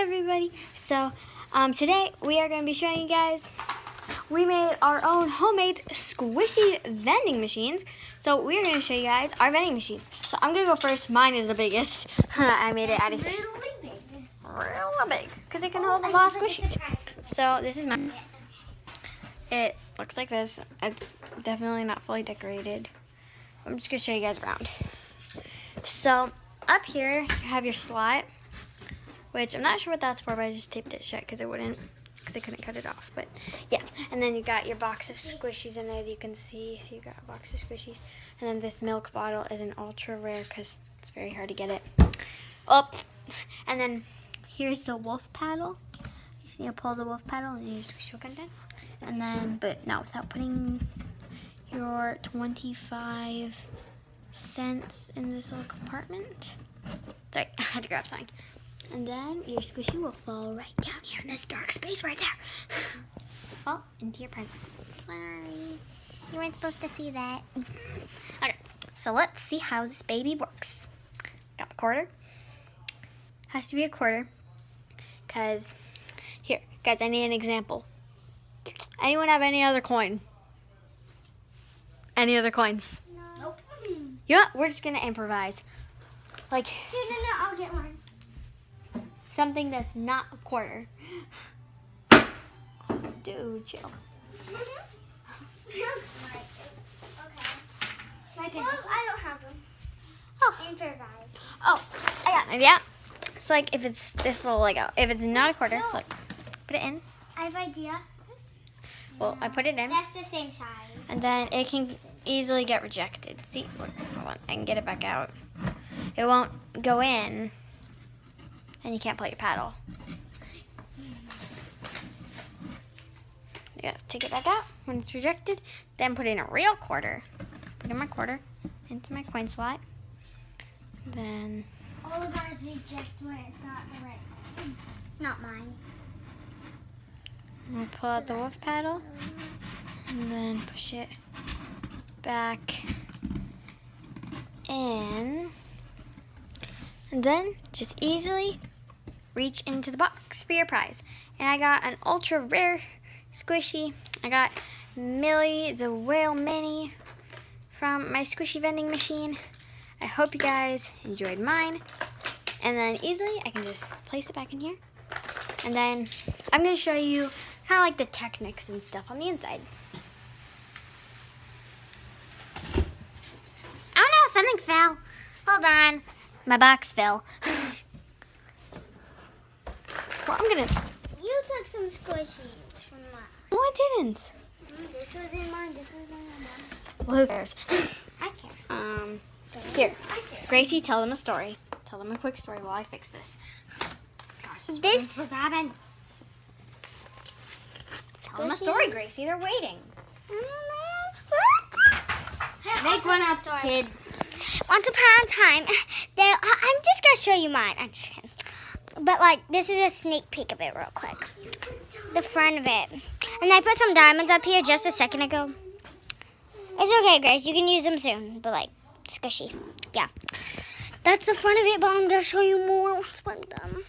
everybody. So today we are going to be showing you guys, we made our own homemade squishy vending machines. So we're going to show you guys our vending machines. So I'm going to go first. Mine is the biggest. I made it out of really big. Really big because it can hold a lot of squishies. So this is mine. It looks like this. It's definitely not fully decorated. I'm just going to show you guys around. So up here you have your slot, which I'm not sure what that's for, but I just taped it shut because I couldn't cut it off. But yeah, and then you got your box of squishies in there that you can see. So you got a box of squishies, and then this milk bottle is an ultra rare because it's very hard to get it up. And then here's the wolf paddle. You pull the wolf paddle and you squish your content. And then, but not without putting your 25 cents in this little compartment. Sorry, I had to grab something. And then your squishy will fall right down here in this dark space right there. Fall into your present. Sorry, you weren't supposed to see that. Okay, so let's see how this baby works. Got the quarter. Has to be a quarter. Because, here, guys, I need an example. Anyone have any other coin? Any other coins? No. Nope. You know what? We're just going to improvise. Like, No, I'll get one. Something that's not a quarter. Dude, chill. Okay. Well, I don't have them. Oh. Improvise. Oh, I got an idea. So, like, if it's this little Lego, if it's not a quarter, so, like, put it in. I have an idea. Well, I put it in. That's the same size. And then it can easily get rejected. See, look, hold on, I can get it back out. It won't go in, and you can't play your paddle. You gotta take it back out when it's rejected. Then put in a real quarter. Put in my quarter into my coin slot. Then all of ours reject when it's not the right. Not mine. I'll pull out the wolf paddle and then push it back in. And then just easily reach into the box for your prize. And I got an ultra rare squishy. I got Millie the Whale Mini from my squishy vending machine. I hope you guys enjoyed mine. And then easily I can just place it back in here. And then I'm going to show you kind of like the techniques and stuff on the inside. Oh no, something fell. Hold on. My box fell. Well, I'm going to... You took some squishies from mine. No, I didn't. This was in mine. This was in mine. Well, who cares? I can't. Here. Gracie, tell them a story. Tell them a quick story while I fix this. Gosh, This supposed to happen. Tell them a story, Gracie. They're waiting. Make one up, kid. Once upon a time, I'm just gonna show you mine. I'm just kidding. But like, this is a sneak peek of it, real quick. The front of it, and I put some diamonds up here just a second ago. It's okay, Grace. You can use them soon. But like, squishy. Yeah. That's the front of it. But I'm gonna show you more once I'm done.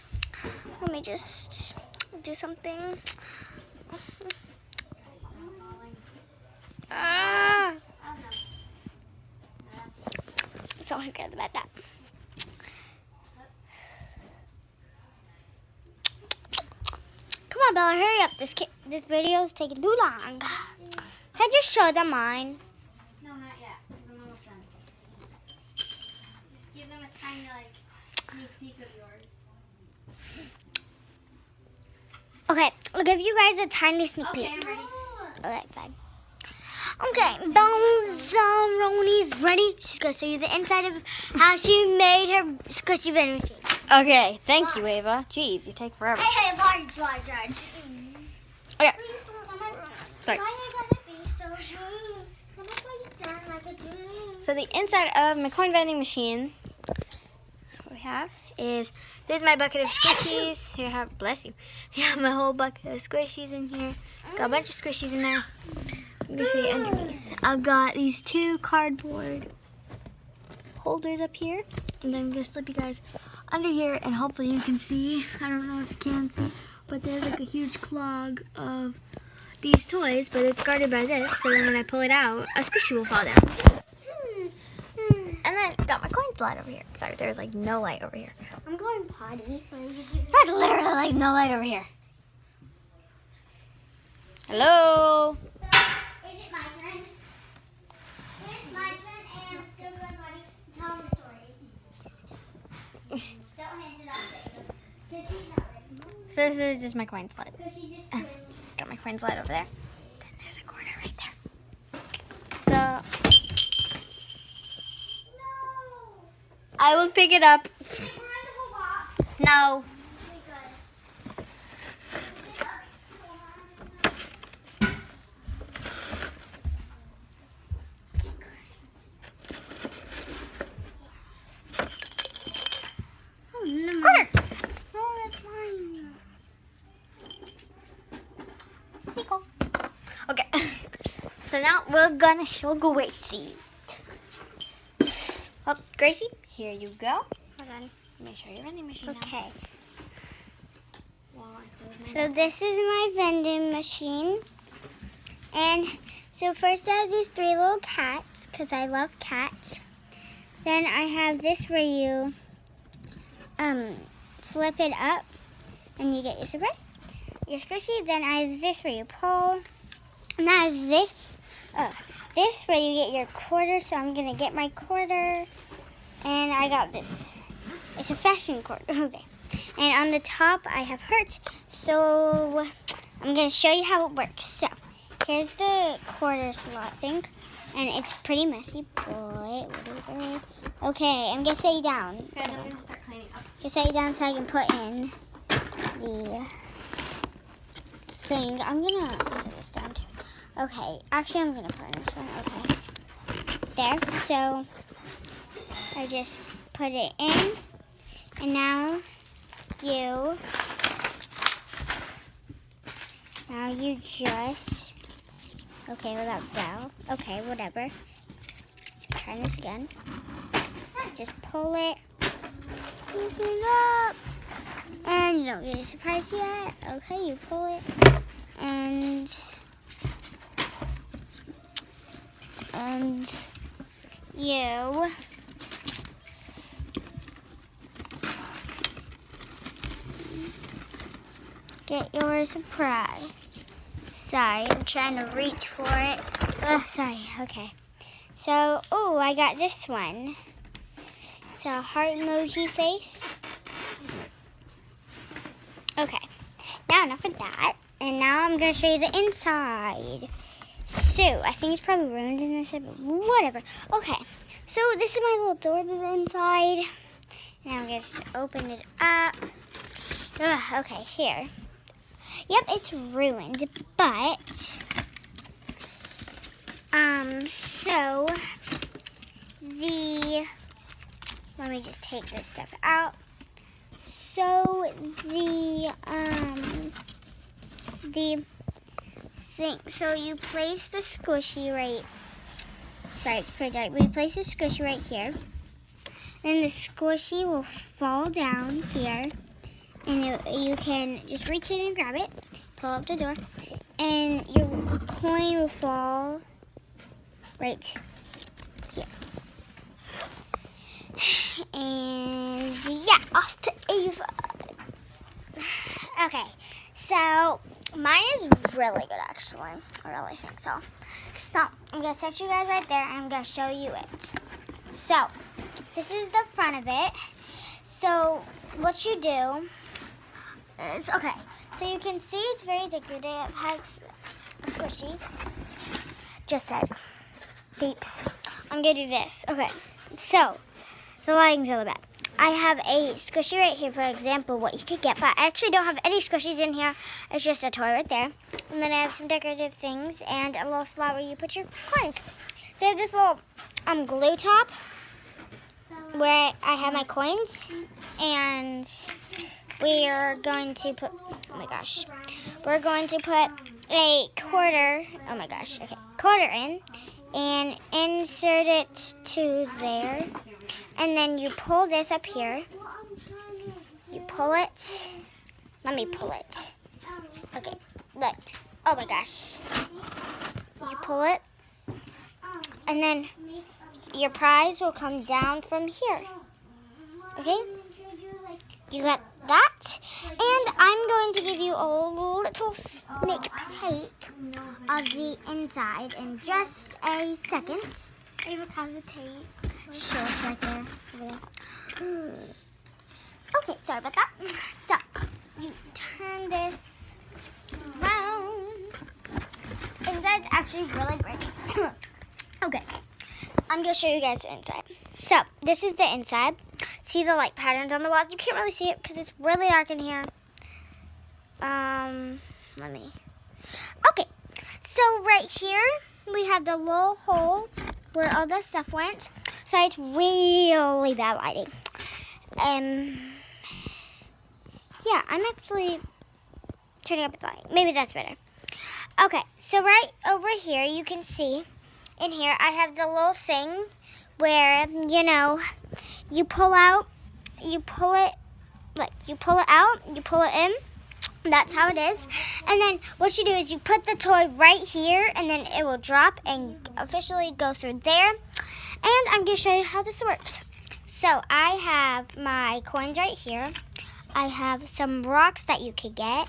Let me just do something. So who cares about that? Come on, Bella, hurry up. This video is taking too long. Can I just show them mine? No, not yet, because I'm almost done. Just give them a tiny, sneak peek of yours. Okay, I'll give you guys a tiny sneak peek. Okay, I'm ready. Okay, fine. Okay, Roni's ready. She's going to show you the inside of how she made her squishy vending machine. Okay, thank you, Ava. Jeez, you take forever. Hey, large. Okay. Sorry. Why I gotta be so rude? Somebody sound like a dude. So the inside of my coin vending machine, what we have is, this is my bucket of squishies. Here I have, bless you. You have my whole bucket of squishies in here. Got a bunch of squishies in there. Let me show you underneath. I've got these 2 cardboard holders up here. And then I'm going to slip you guys under here, and hopefully you can see. I don't know if you can see, but there's like a huge clog of these toys, but it's guarded by this, so then when I pull it out, a squishy will fall down. And then got my coin slide over here. Sorry, there's like no light over here. I'm going potty. There's literally like no light over here. Hello? So, is it my turn? It's my turn, and I'm still going potty. Tell them a story. Don't hand it off there. So this is just my coin slide. So she just Got my coin slide over there. Then there's a corner right there. So No! I will pick it up. Can you run the whole box? No. Okay, good. Oh, no. Corner! Oh, that's mine. Okay. So now we're gonna show Gracie. Oh, Gracie, here you go. Hold on. Let me show you your vending machine. Okay. Now. So this is my vending machine. And so first I have these 3 little cats, because I love cats. Then I have this where you flip it up and you get your surprise, your squishy. Then I have this where you pull. And I have this, this where you get your quarter. So I'm going to get my quarter. And I got this. It's a fashion quarter. Okay. And on the top I have hearts. So I'm going to show you how it works. So here's the quarter slot thing. And it's pretty messy, but whatever. Okay, I'm going to set you down. Guys, I'm gonna start cleaning up. Just set you down so I can put in the thing. I'm going to set this down too. Okay, actually I'm going to put in this one. Okay. There. So I just put it in. And now you just, okay, well that fell. Okay, whatever. Try this again. Just pull it. Open it up. And you don't get a surprise yet. Okay, you pull it. And you get your surprise. Sorry, I'm trying to reach for it. Sorry, okay. So, oh, I got this one. It's a heart emoji face. Okay, now enough of that. And now I'm going to show you the inside. So, I think it's probably ruined in this, but whatever. Okay, so this is my little door to the inside. And I'm going to open it up. Okay, here. Yep, it's ruined, but, so, let me just take this stuff out. So, the thing, so you place the squishy right, sorry, it's pretty dark, but you place the squishy right here. Then the squishy will fall down here. And you can just reach in and grab it, pull up the door, and your coin will fall right here. And yeah, off to Ava. Okay, so mine is really good actually. I really think so. So I'm going to set you guys right there and I'm going to show you it. So this is the front of it. So what you do is, okay, so you can see it's very decorative. It has squishies. Just like beeps. I'm going to do this. Okay, so the lighting's really bad. I have a squishy right here, for example, what you could get, but I actually don't have any squishies in here. It's just a toy right there. And then I have some decorative things and a little slot where you put your coins. So I have this little glue top where I have my coins, and we are going to put, oh my gosh, we're going to put a quarter, oh my gosh, okay, quarter in, and insert it to there, and then you pull this up here, pull it. Let me pull it. Okay, look. Oh my gosh. You pull it, and then your prize will come down from here. Okay? You got that. And I'm going to give you a little sneak peek of the inside in just a second. Ava has the tape. Sure, it's right there. Over there. Okay, sorry about that. So, you turn this around. Inside's actually really pretty. Okay, I'm going to show you guys the inside. So, this is the inside. See the like patterns on the walls? You can't really see it because it's really dark in here. Let me. Okay, so right here we have the little hole where all the stuff went. So it's really bad lighting. Yeah, I'm actually turning up the light. Maybe that's better. Okay, so right over here you can see in here I have the little thing where, you know, you pull out, you pull it out, you pull it in. That's how it is. And then what you do is you put the toy right here, and then it will drop and officially go through there. And I'm going to show you how this works. So I have my coins right here. I have some rocks that you could get.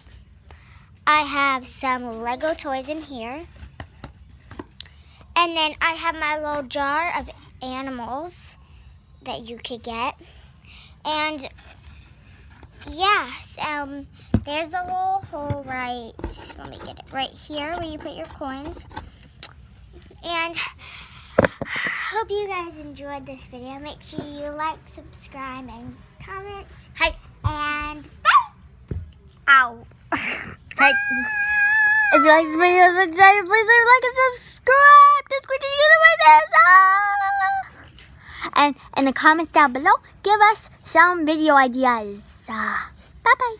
I have some Lego toys in here. And then I have my little jar of animals that you could get. And yes, there's a little hole right, let me get it, right here where you put your coins. And hope you guys enjoyed this video. Make sure you like, subscribe, and comment. Hi. And bye! Ow. Hi. If you like this video, please leave a like and subscribe. That's what you're gonna make this. And in the comments down below, give us some video ideas. Bye-bye.